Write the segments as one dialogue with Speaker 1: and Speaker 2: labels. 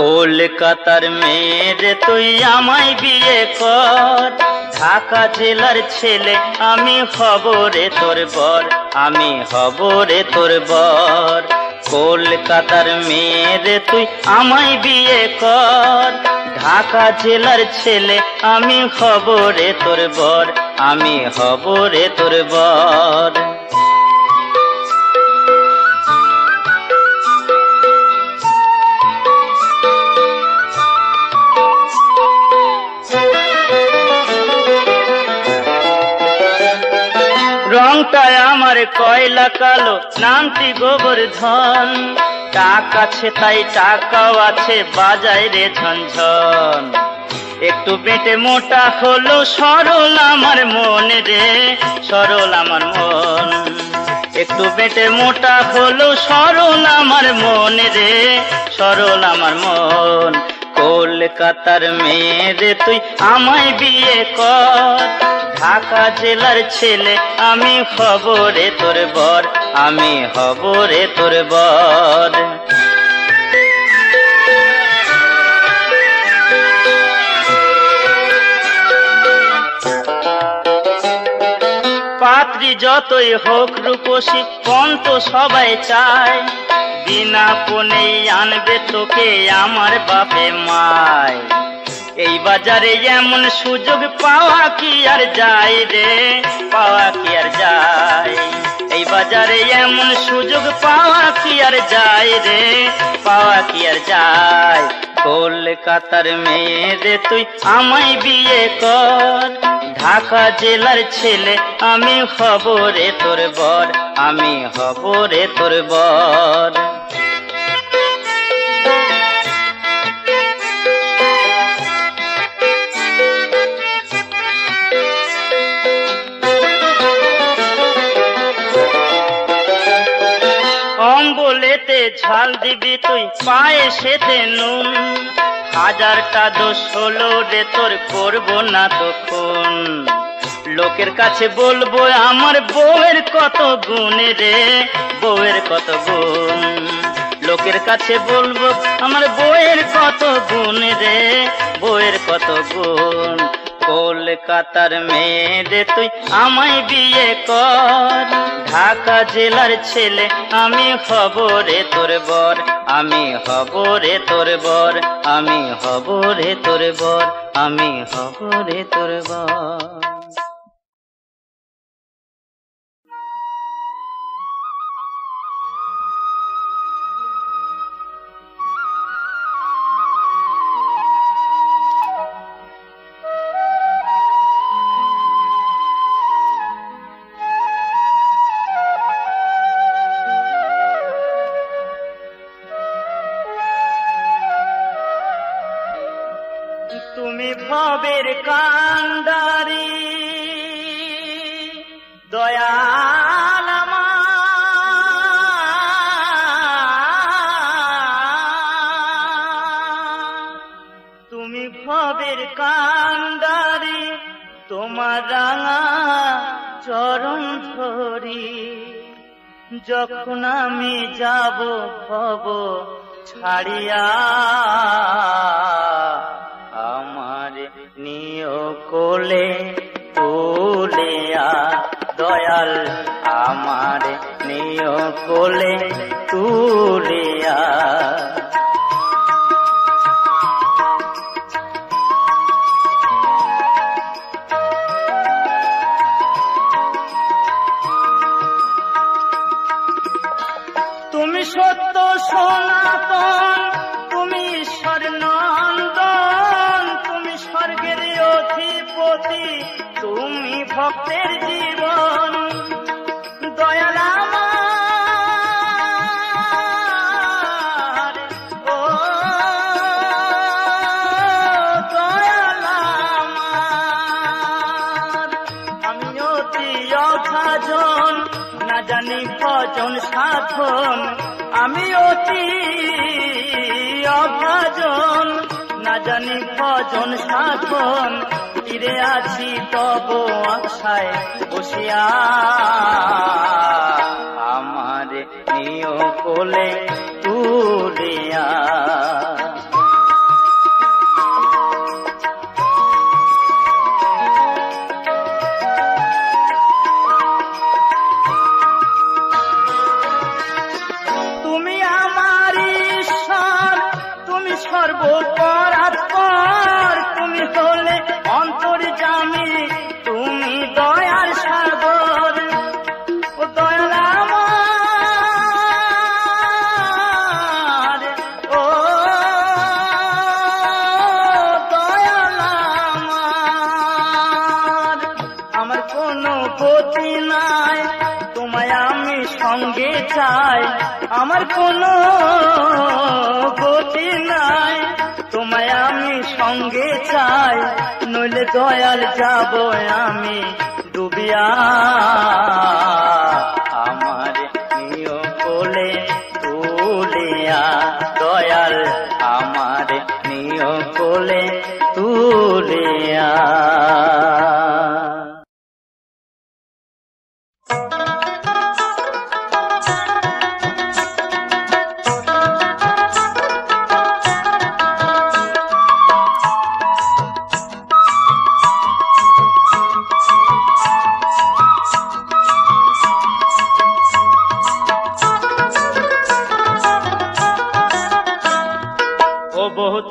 Speaker 1: কলকাতার মেয়ে তুই আমায় বিয়ে কর, ঢাকা জেলার ছেলে আমি হব রে তোর বর, আমি হব রে তোর বর। কলকাতার মেয়ে তুই আমায় বিয়ে কর, ঢাকা জেলার ছেলে আমি হব রে তোর বর, আমি হব রে তোর বর। রংটায় আমার কয়লা কালো, নামটি গোবর্ধন, টাকা আছে তাই টাকাও আছে বাজায় রে ঝনঝন। একটু বেটে মোটা হলো সরল আমার মন রে, সরল আমার মন। একটু বেটে মোটা হলো সরল আমার মন রে, সরল আমার মন। কলকাতার মেয়ে তুই আমায় বিয়ে কর, ঢাকা জেলার ছেলে আমি হব রে তোর বর, আমি হব রে তোর বর। পাত্রী যতই হোক রূপসী পণ তো সবাই চায়, বিনা পণেই আনবে তোকে আমার বাপে মায়। এই বাজারে এমন সুযোগ পাওয়া কি আর যায় রে, পাওয়া কি আর যায়। এই বাজারে এমন সুযোগ পাওয়া কি আর যায় রে, পাওয়া কি আর যায়। কলকাতার মেয়ে তুই আমায় বিয়ে কর, ঢাকা জেলার ছেলে আমি হব রে তোর বর, আমি হব রে তোর বর। অম্বলেতে ঝাল দিবি তুই পায়েসেতে নুন, হাজারটা দোষ হলো রে তোর করবো না তখন। লোকের কাছে বলবো আমার বউয়ের কত গুণ রে, বউয়ের কত গুণ। লোকের কাছে বলবো আমার বউয়ের কত গুণ রে, বউয়ের কত গুণ। কলকাতার মেয়ে তুই আমায় বিয়ে কর, ঢাকা জেলার ছেলে আমি হব রে তোর বর, আমি হব রে তোর বর, আমি হব রে তোর বর, আমি হব রে তোর বর। তুমি ভবের কান্ডারি দয়াল আমার, তুমি ভবের কান্ডারি তোমার রাঙা চরণ ধরি। যখন আমি যাব ভব ছাড়িয়া আমার নিয় কোলে তুলিয়া, দয়াল আমার নিয় কোলে তুলিয়া। তুমি সত্য সনাতন, তুমি ঈশ্বর নন্দন, তুমি স্বর্গের অধিপতি, তুমি ভক্তের জীবন। দয়াল আমার, ও দয়াল আমার, আমি অতি অভাজন, না জানি কজন সাধন, আমি অতি অভাজন। না জানি কজন সাধন, ফিরে আছি তব আশায় বসিয়া। আমার নিয় কোলে তুলিয়া। সর্বপরাৎপর তুমি হলে অন্তর্যামী, তুমি দয়ার সাগর। ও দয়াল আমার, ও দয়াল আমার। আমার কোনো গতি নাই, তোমায় আমি সঙ্গে চাই। আমার কোনো গতি নাই, তোমায় আমি সঙ্গে চাই। নইলে দয়াল যাব আমি ডুবিয়া। আমার নিয় কোলে তুলিয়া। দয়াল আমার নিয় কোলে তুলিয়া।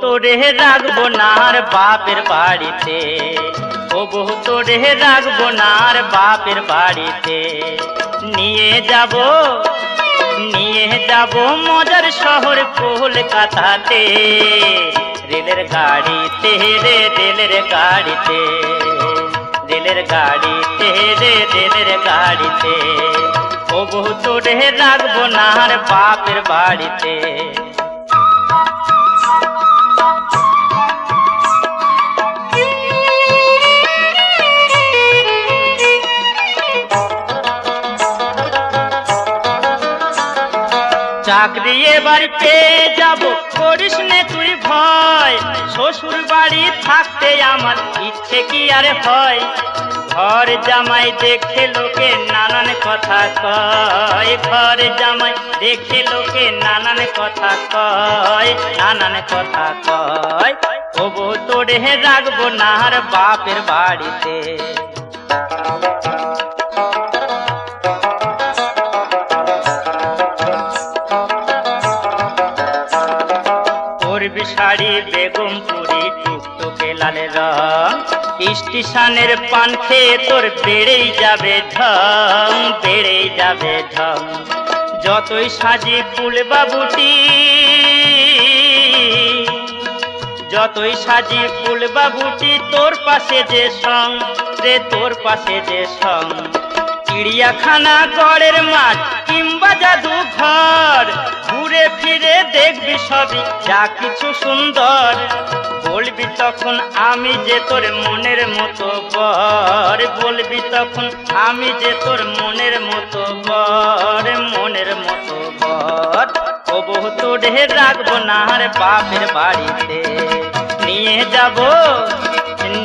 Speaker 1: তোরে রাখবো নার বাপের বাড়িতে, ও বহু তোরে রাখবো নার বাপের বাড়িতে। নিয়ে যাব মজার শহর কলকাতাতে। রেলের গাড়িতে রে, রেলের গাড়িতে, রেলের গাড়িতে রে, রেলের গাড়িতে। ও বহু তোরে রাখবো নার বাপের বাড়িতে। চাকরি এবার পেয়ে যাব, করিস নে তুই ভয়। শ্বশুর বাড়ি থাকতে আমার ইচ্ছে কি আর হয়। ঘর জামাই দেখে লোকে নানান কথা কয়। ঘর জামাই দেখে লোকে নানান কথা কয়, নানান কথা কয়। ও বউ তোরে রাখবো নার বাপের বাড়িতে। শাড়ি বেগমপুরি টুকটুকে লাল রং। স্টেশনের পান খেয়ে তোর বেড়েই যাবে ঢং, বেড়েই যাবে ঢং। যতই সাজি ফুল বাবুটি, যতই সাজি ফুল বাবুটি, তোর পাশে যে সং রে, তোর পাশে যে সং। চিড়িয়াখানা, গড়ের মাঠ কিংবা জাদু ঘর, ঘুরে ফিরে দেখবি সবই যা কিছু সুন্দর। বলবি তখন আমি যে তোর মনের মতো বর, বলবি তখন আমি যে তোর মনের মতো বর, মনের মতো বর। ও বহু তোরে রাখবো নার বাপের বাড়িতে।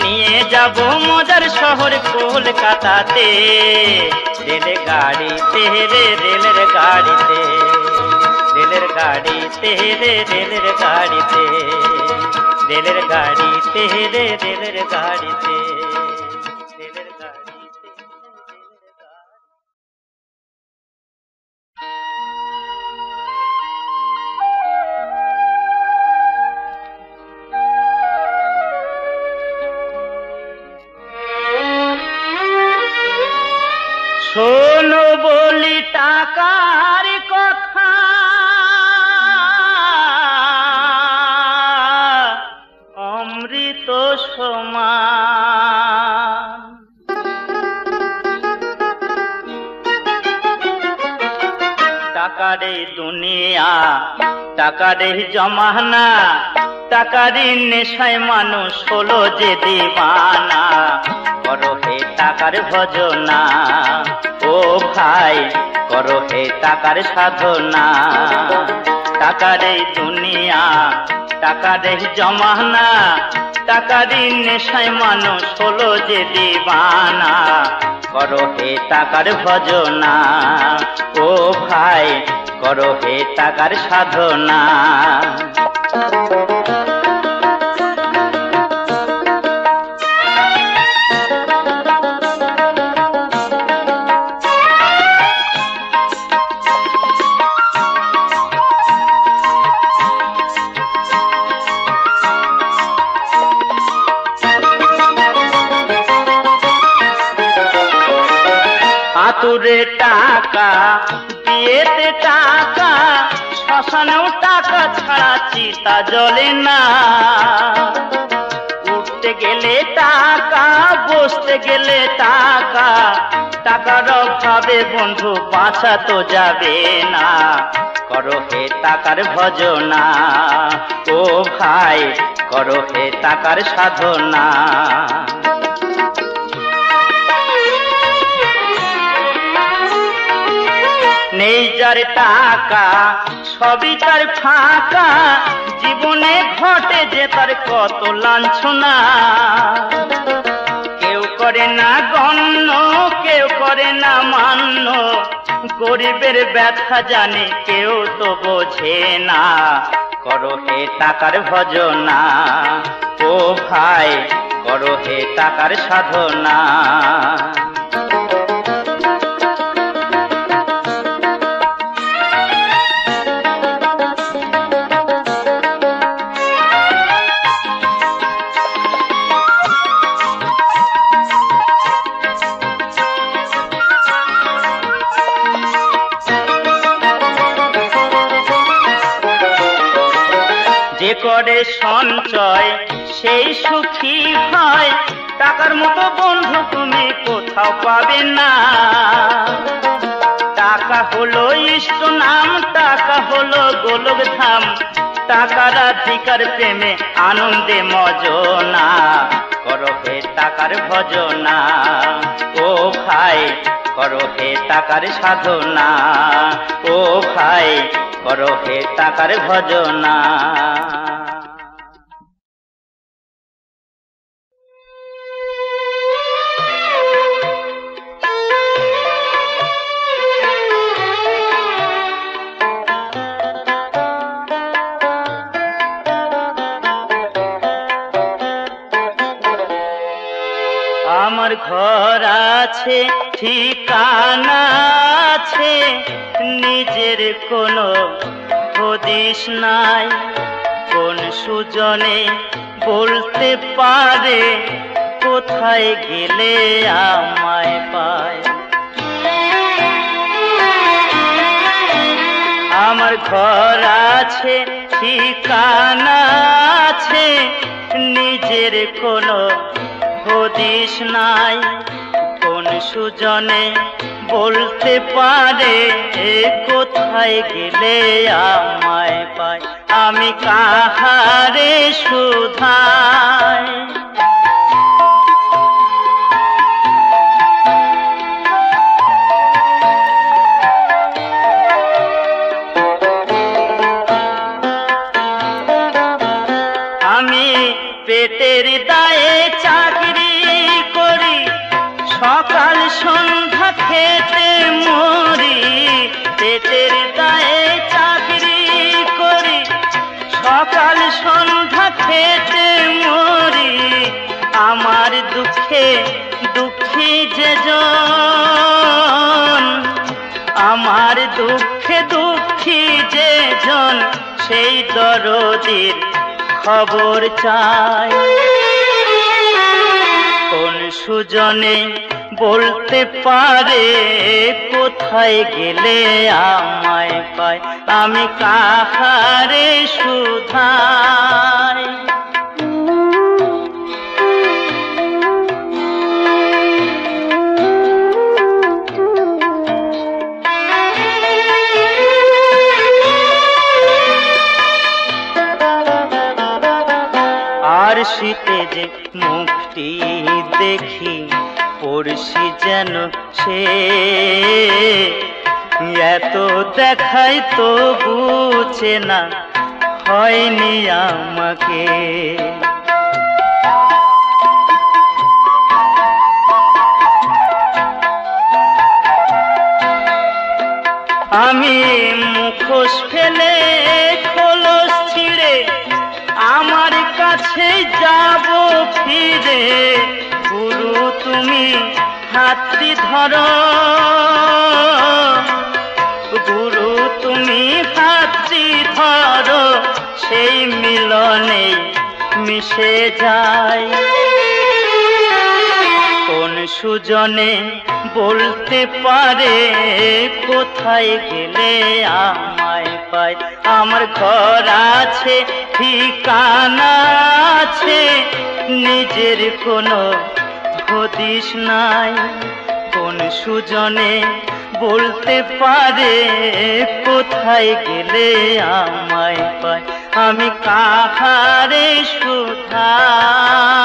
Speaker 1: নিয়ে যাব মজার শহর কলকাতাতে। রেল গাড়িতে রে, রেলের গাড়িতে, রেলের গাড়িতে রে, রেলের গাড়িতে, রেলের গাড়িতে রে, রেলের গাড়িতে, রেলের গাড়িতে। শোনো বলি টাকার কথা, অমৃত সমান। টাকার এই দুনিয়া, টাকার এই জমানা, টাকার নেশায় মানুষ হলো যে দিবানা। করো হে হে টাকার ভজনা, ও ভাই করো হে টাকার সাধনা। টাকার এই দুনিয়া, টাকার এই জমানা, টাকারই নেশায় মানুষ হলো যে দিবানা। করো হে টাকার ভজনা, ও ভাই করো হে টাকার সাধনা। আতুরে টাকা বিয়েতে টাকা, শ্মশানেও টাকা ছাড়া চিতা জ্বলে না। উঠতে গেলে টাকা, বসতে গেলে টাকা, টাকার অভাবে বন্ধু বাঁচা তো যাবে না। করো হে টাকার ভজনা, ও ভাই করো হে টাকার সাধনা। নেই যার টাকা সবই তার ফাঁকা, জীবনে ঘটে যে তার কত লাঞ্ছনা। কেউ করে না গণ্য, কেউ করে না মান্য, গরিবের ব্যথা জানে কেউ তো বোঝে না। করো হে টাকার ভজনা, ও ভাই করো হে টাকার সাধনা। যে করে সঞ্চয় সেই সুখী হয়, টাকার মতো বন্ধু তুমি কোথাও পাবে না। টাকা হলো ইষ্ট নাম, টাকা হলো গোলক ধাম, টাকার অধিকার প্রেমে আনন্দে মজনা। করো হে টাকার ভজনা, ও ভাই করো হে টাকার সাধনা। ও ভাই করো হে টাকার ভজনা। আমার ঘর আছে, ঠিকানা আছে, নিজের কোনো হদিস নাই। কোন সুজনে বলতে পারে কোথায় গেলে আমায় পায়। আমার ঘর আছে, ঠিকানা আছে, নিজের কোনো হদিস নাই। কোন সুজনে বলতে পারে কোথায় গেলে আমায় পায়। আমি কাহারে শুধাই, আমি পেটের দায়ে চাকরি করি, সকাল সন্ধ্যা খেতে মরি। পেটের দায়ে চাকরি করি, সকাল সন্ধ্যা খেতে মরি। আমার দুঃখে দুঃখী যেজন, আমার দুঃখে দুঃখী যেজন, সেই দরদির খবর চাই। কোন সুজনে বলতে পারে কোথায় গেলে আমায় পায়। আমি কাহারে শুধাই। আর শীতে যে মুখটি দেখি পড়শি যেন সে এত দেখাই তো বুঝে না হয়নি আমাকে। আমি মুখোশ ফেলে খোলস ছিঁড়ে আমার কাছে যাব ফিরে। গুরু তুমি হাতটি ধরো, গুরু তুমি হাতটি ধরো, সেই মিলনে মিশে যায়। কোন সুজনে বলতে পারে কোথায় গেলে আমায় পায়? আমার ঘর আছে, ঠিকানা আছে, নিজের কোনো হদিস নাই। কোন সুজনে বলতে পারে কোথায় গেলে আমায় পায়? আমি কাহারে শুধাই?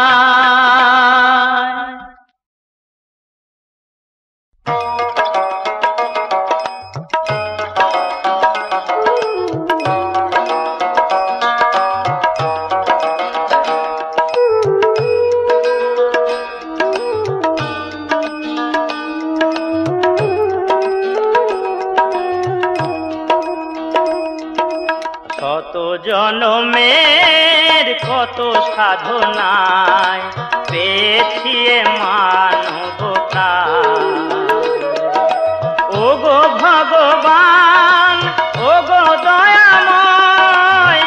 Speaker 1: কত জনমের কত সাধনায় পেয়েছি মানবতা। ওগো ভগবান, ওগো দয়াময়,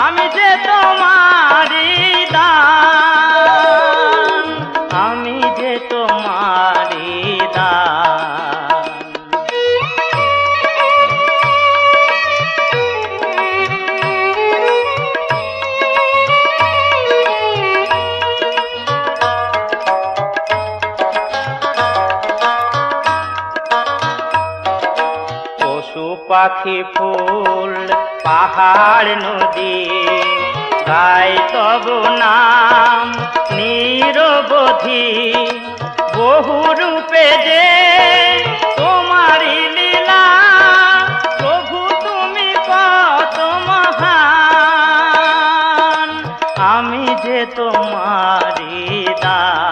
Speaker 1: আমি যে তোমারই দান, আমি যে তোমারই দান। পাখি ফুল পাহাড় নদী গায় তব নাম নিরবধি। বহু রূপে যে তোমারি লীলা, প্রভু তুমি কত মহান, আমি যে তোমারি দান।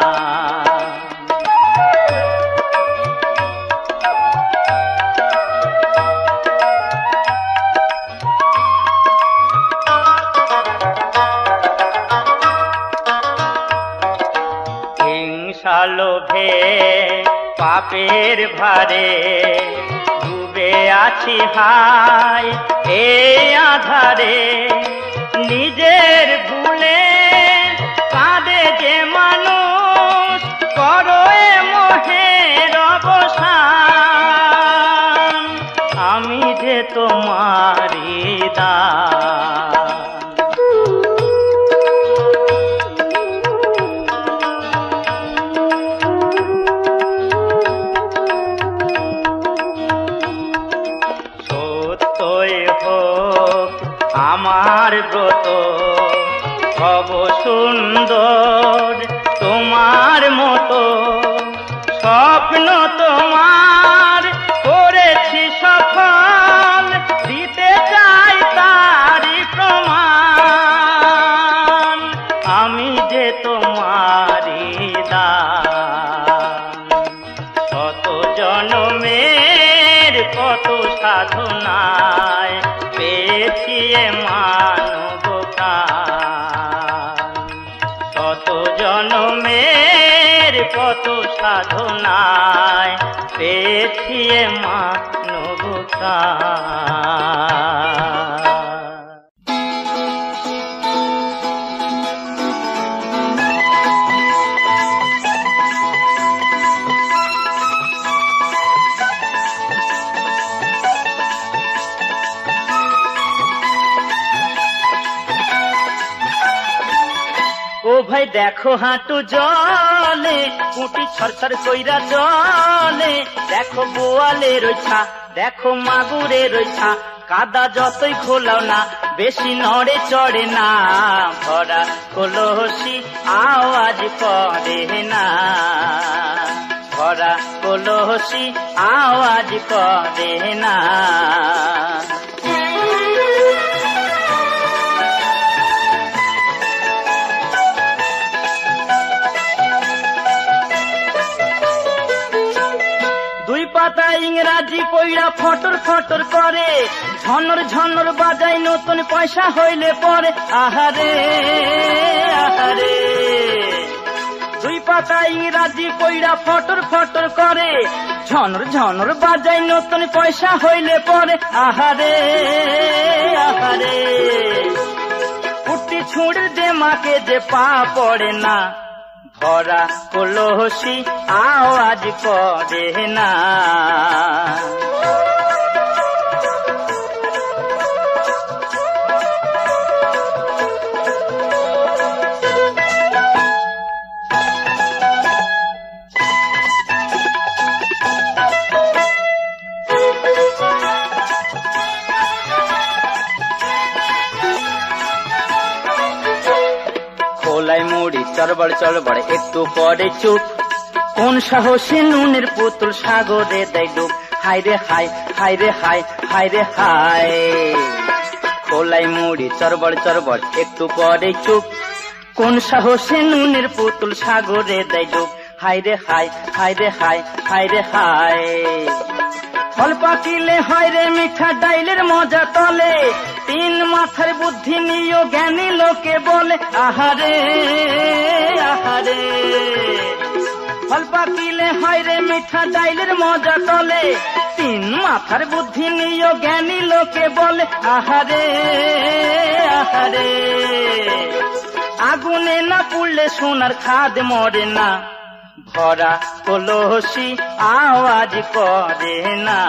Speaker 1: লোভে পাপের ভারে ডুবে আছি হাই এই আধারে। নিজের ভুলে কাঁদে যে মানুষ, করো এ মোহের অবসান, আমি যে তোমারি দান। আমার ব্রত হব সুন্দর তোমার মতো, স্বপ্ন তোমার করেছি সফল, দিতে চাই তারি প্রমাণ, আমি যে তোমারি দান। কত জনমের কত সাধনায় পেয়েছি মানবতা। কত জনমের কত সাধনায় পেয়েছি মানবতা। ও ভাই দেখো হাঁটু জলে, কুটি ছরছর কইরা জলে, দেখো বোয়ালের ছা, দেখো মাগুরের ছা, কাদা যতই খোলাও না বেশি নড়ে চড়ে না, ভরা কলসি আওয়াজ করে না। ভরা কলসি আওয়াজ করে না। দুই পাতা ইংরাজি পইড়া ফটর ফটর করে, ঝনর ঝনর বাজাই নতুন পয়সা হইলে পরে। আহারে আহারে, দুই পাতা ইংরাজি পইড়া ফটর ফটর করে, ঝনর ঝনর বাজাই নতুন পয়সা হইলে পরে। আহারে আহারে, পুটি ছুঁড়ে দে মাকে যে পা পড়ে না, ভরা কলসি আওয়াজ করে না। খোলাই মুড়ি চড়বড় চড়বড় একটু পরে চুপ, কোন সাহসী নুনের পুতুল সাগরে দেয় ডুব। হায় রে হায়, হায় রে হায়, হায় রে হায়। খোলাই মুড়ি চড়বড় চড়বড় একটু পরে চুপ, কোন সাহসী নুনের পুতুল সাগরে দেয় ডুব। হায় রে হায়, হায় রে হায়, হায় রে হায়। ফল পাকিলে হয় রে মিঠা ডাইলের মজা তলে, তিন মাথার বুদ্ধি নিও জ্ঞানী লোকে বলে। আহারে আহারে, ফল পাকিলে হয় রে মিঠা ডাইলের মজা তলে, তিন মাথার বুদ্ধি নিও জ্ঞানী লোকে বলে। আহারে আহারে, আগুনে না পুড়লে সোনার খাদ মরে না, ভরা কলসি আওয়াজ করে না।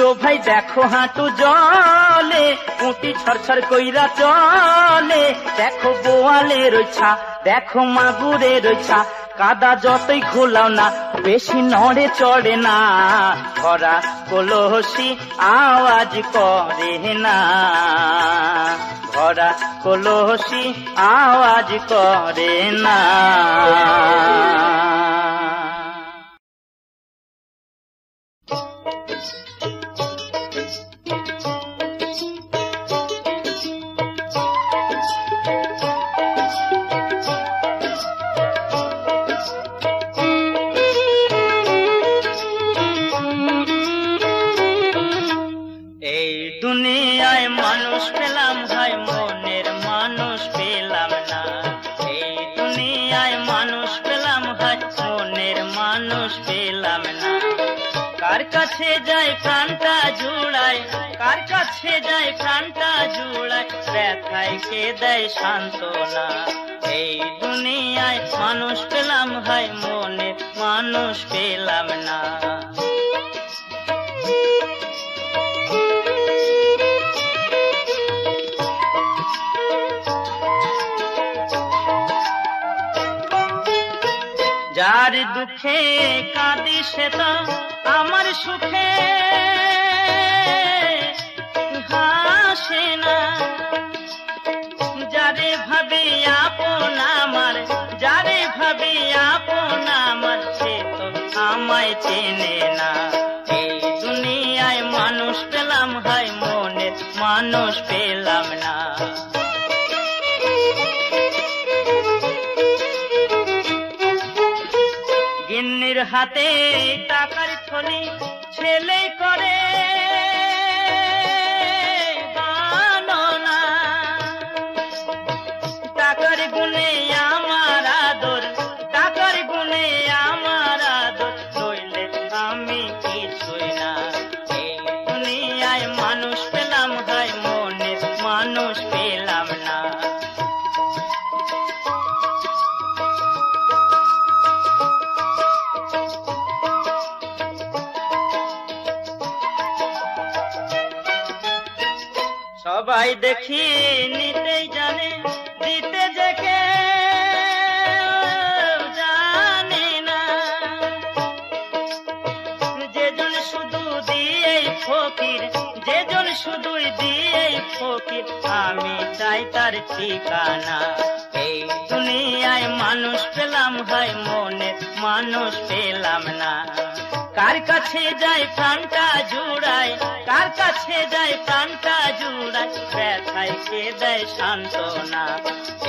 Speaker 1: ও ভাই দেখো হাঁটু জলে, উঁটি ছড়ছড় কইরা চলে, দেখো বোয়ালের ছা, দেখো মাগুরের ছা, কাদা যতই খোলাও না বেশি নড়ে চড়ে না, ভরা কলসি আওয়াজ করে না, ভরা কলসি আওয়াজ করে না। এই দুনিয়ায় মানুষ পেলাম হয়, মনের মানুষ পেলাম না। এই দুনিয়ায় মানুষ পেলাম হয়, মনের মানুষ পেলাম না। কার কাছে যায় প্রাণটা জুড়ায়, কার কাছে যায় প্রাণটা জুড়ায়, ব্যথায় কে দেয় সান্ত্বনা। এই দুনিয়ায় মানুষ পেলাম হয়, মনের মানুষ পেলাম না। যার দুঃখে কাঁদি সে তো আমার সুখে হাসে না। যারে ভাবি আপন আমার, যারে ভাবি আপন আমার, সে তো আমায় চেনে না। এই দুনিয়ায় মানুষ পেলাম হয়, মনের মানুষ পেলাম না। গিন্নির হাতে টাকার থলি ছেলে করে গণনা, টাকার গুণে আমার আদর, টাকার গুণে আমার আদর, নইলে আমি কিছুই না। এই দুনিয়ায় মানুষ পেলাম হয়, মনের মানুষ পেলাম না। সবাই দেখি নিতেই জানে, দিতে যে কে জানে না। যেজন শুধু দিয়েই ফকির, যেজন শুধুই দিয়েই ফকির, আমি চাই তার ঠিকানা। এই দুনিয়ায় মানুষ পেলাম হয় মনে, মানুষ পেলাম না। কার কাছে যায় প্রাণটা জুড়ায়, কার কাছে যায় প্রাণটা জুড়ায়, ব্যথায় কে দেয় সান্ত্বনা।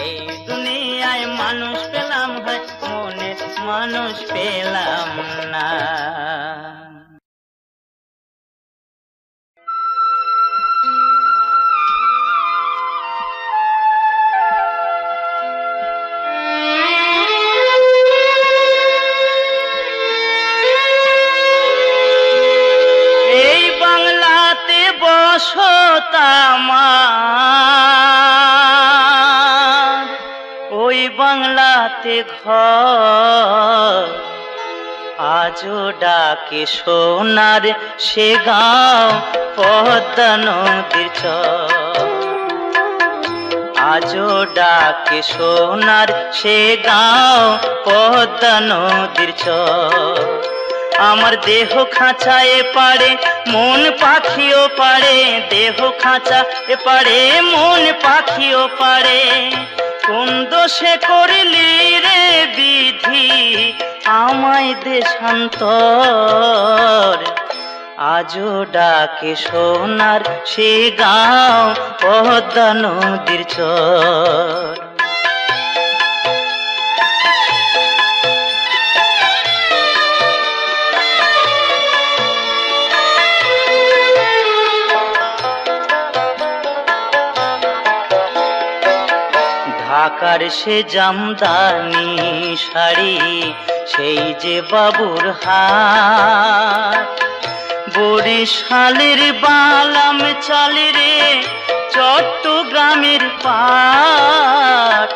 Speaker 1: এই দুনিয়ায় মানুষ পেলাম হয় মনে, মানুষ পেলাম না। আমার ওই বাংলাতে ঘর, আজও ডাকে সোনার সে গাঁও পদ্মা নদীর চর। আজও ডাকে সোনার সে গাঁও পদ্মা নদীর চর। আমার দেহ খাঁচায় পাড়ে মন পাখিও পাড়ে, দেহ খাঁচা এ পাড়ে মন পাখিও পাড়ে। কোন দোষে করলি রে বিধি আমায় দেশান্তর, আজও ডাকে সোনার সে গাঁও পদ্মা নদীর চর। ঢাকার সে জামদানি শাড়ি, সেই যে বাবুর হাট, বরিশালের বালাম চালে রে চট্টগ্রামের পাট।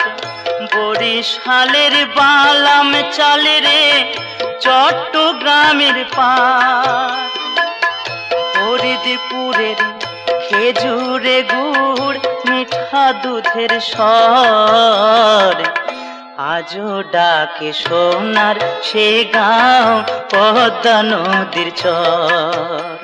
Speaker 1: বরিশালের বালাম চালে রে চট্টগ্রামের পাট। ফরিদপুরের খেজুরে গুড় মিঠা দুধের স্বর, আজও ডাকে সোনার সে গাঁও পদ্মা নদীর চর।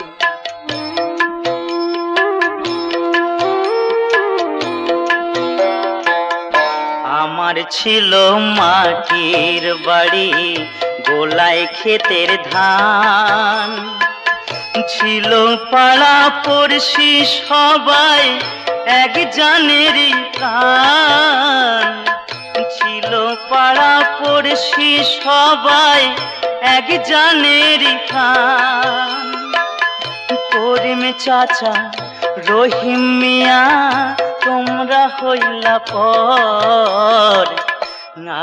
Speaker 1: আমার ছিল মাটির বাড়ি, গোলায় ক্ষেতের ধান, ছিল পাড়া পড়শি সবাই এক জানেরই প্রাণ। ছিল পাড়া পড়শি সবাই এক জানেরই প্রাণ। করিম চাচা রহিম মিয়া তোমরা হইলা পর,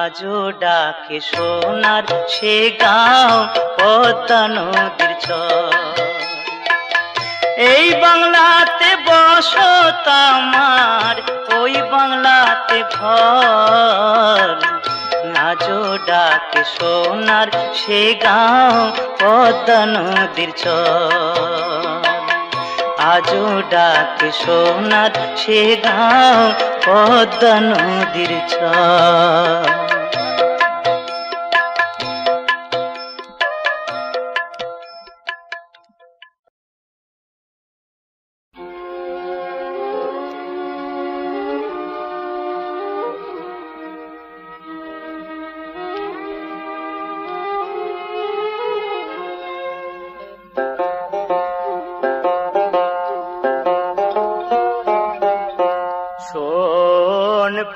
Speaker 1: আজও ডাকে সোনার সে গাঁও পদ্মা নদীর চর। এই বাংলাতে বসত আমার, ওই বাংলাতে ঘর, আজও ডাকে সোনার সে গাঁও পদ্মা নদীর চর। আজও ডাকে সোনার সে গাঁও পদ্মা নদীর চর।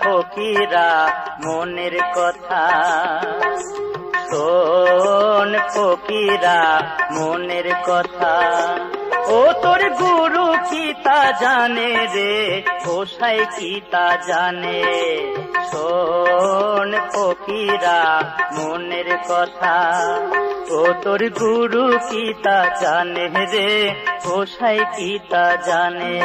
Speaker 1: ফকিরা মনের কথা, শোন ফকিরা মনের কথা। ও তোর গুরু কি তা জানে রে, গোসাই কি তা জানে। শোন ফকিরা মনের কথা, ও তোর গুরু কি তা জানে রে, গোসাই কি তা জানে।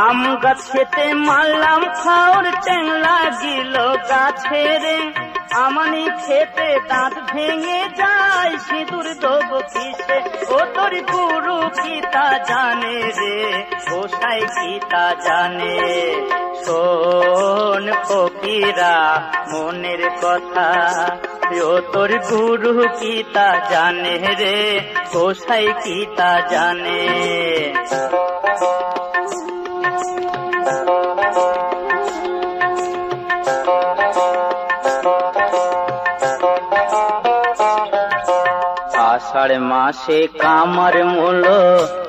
Speaker 1: আম গাছেতে মারলাম খাওর ট্যাং লাগিল গাছে রে, আমানি খেতে দাঁত ভেঙে যায়, সিঁদুর দেবো কিসে ও তোর গুরু কি তা জানে রে, গোসাই কি তা জানে। শোন ফকিরা মনের কথা, ও তোর গুরু কি তা জানে রে, গোসাই কি তা জানে। আষাঢ় মাসে কামার মূল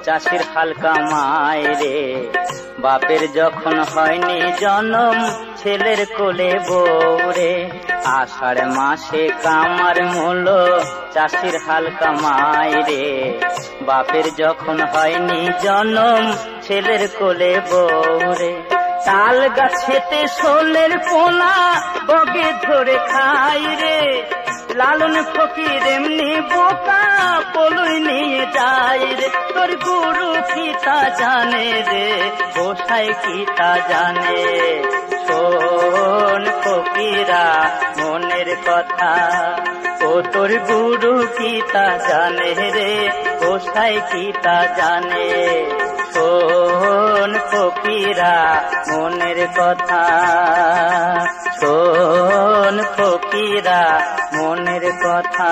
Speaker 1: চাষির হালকা মায়রে, বাপের যখন হয়নি জন্ম ছেলের কোলে বউরে। আষাঢ় মাসে কামার মূল চাষির হালকা মায়রে, বাপের যখন হয়নি জন্ম ছেলের কোলে বউরে। তাল গাছেতে শোলের পোনা বগে ধরে খাই রে, লালন ফকির এমনি বোকা পলুই নিয়ে যায় রে। তোর গুরু কি তা জানে রে, গোসাই কি তা জানে। শোন ফকিরা মনের কথা, ও তোর গুরু কি তা জানে রে, গোসাই কি তা জানে। শোন ফকিরা মনের কথা, শোন ফকিরা মনের কথা।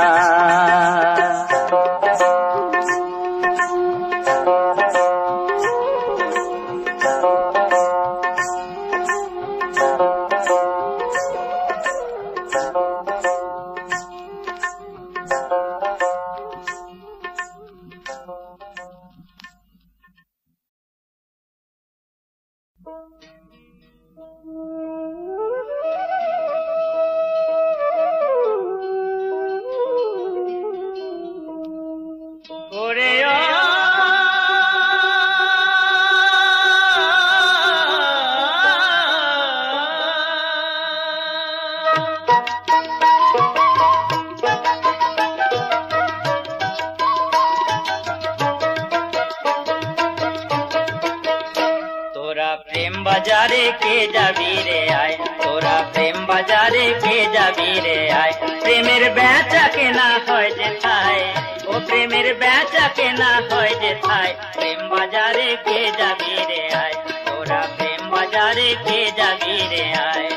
Speaker 1: বাজারে কে যাবি রে আয়, তোরা প্রেম বাজারে কে যাবি রে আয়। প্রেমের বেচা কেনা হয় যেথায়, ও প্রেমের বেচা কেনা হয় যেথায়। প্রেম বাজারে কে যাবি রে আয়, তোরা প্রেম বাজারে কে যাবি রে আয়।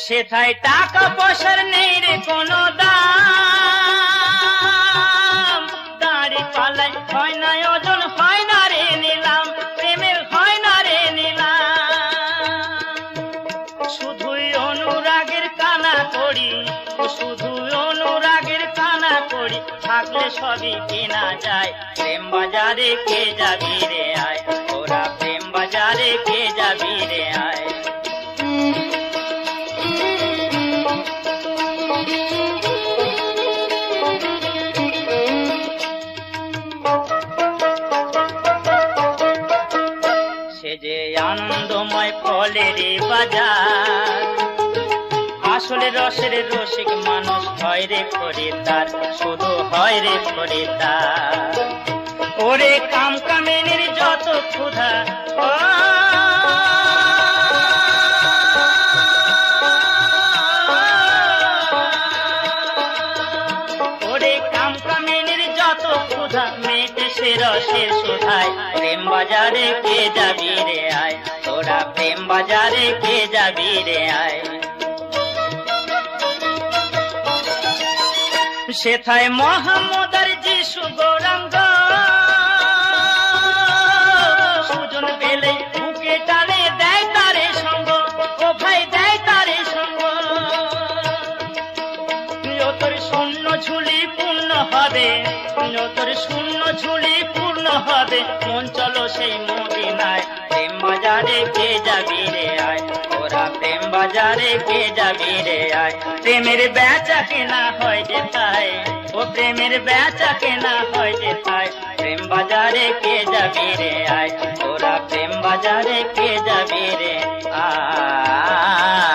Speaker 1: সেথায় টাকা পয়সার নেই রে কোনো দাম, দাঁড়ি পালাই হয় না ওজন, হয় না রে নিলাম, প্রেমের হয় না রে নিলাম। শুধুই অনুরাগের কানা করি, শুধুই অনুরাগের কানা করি, থাকলে সবই কেনা যায়। প্রেম বাজারে কে যাবি রে আয়, তোরা প্রেম বাজারে কে যাবি রে আয়। সে যে আনন্দময় ফলের বাজার, আসলে রসের রসিক মানুষ হয় রে খরিদ্দার, শুধু হয় রে খরিদ্দার। ওরে কাম কামিনীর যত ক্ষুধা, ওরে কাম কামিনীর যত ক্ষুধা মেটে সে রসের সুধায়। প্রেম বাজারে কে যাবি রে আয়, তোরা প্রেম বাজারে কে যাবি রে আয়। সেথায় মোহাম্মদ আর যিশু গৌরাঙ্গ, সুজন পেলে বুকে টানে দেয় তারে সঙ্গ, ও ভাই দেয় তারে সঙ্গ। তোর শূন্য ঝুলি পূর্ণ হবে, তোর শূন্য ঝুলি পূর্ণ হবে, মন চলো সেই মদিনায়। প্রেম বাজারে কে যাবি রে আয়, তোরা প্রেম বাজারে কে যাবি রে আয়। প্রেমের বেচা কেনা হয় যেথায়, ও প্রেমের বেচা কেনা হয় যেথায়। প্রেম বাজারে কে যাবি রে আয়, তোরা প্রেম বাজারে কে যাবি রে আয়।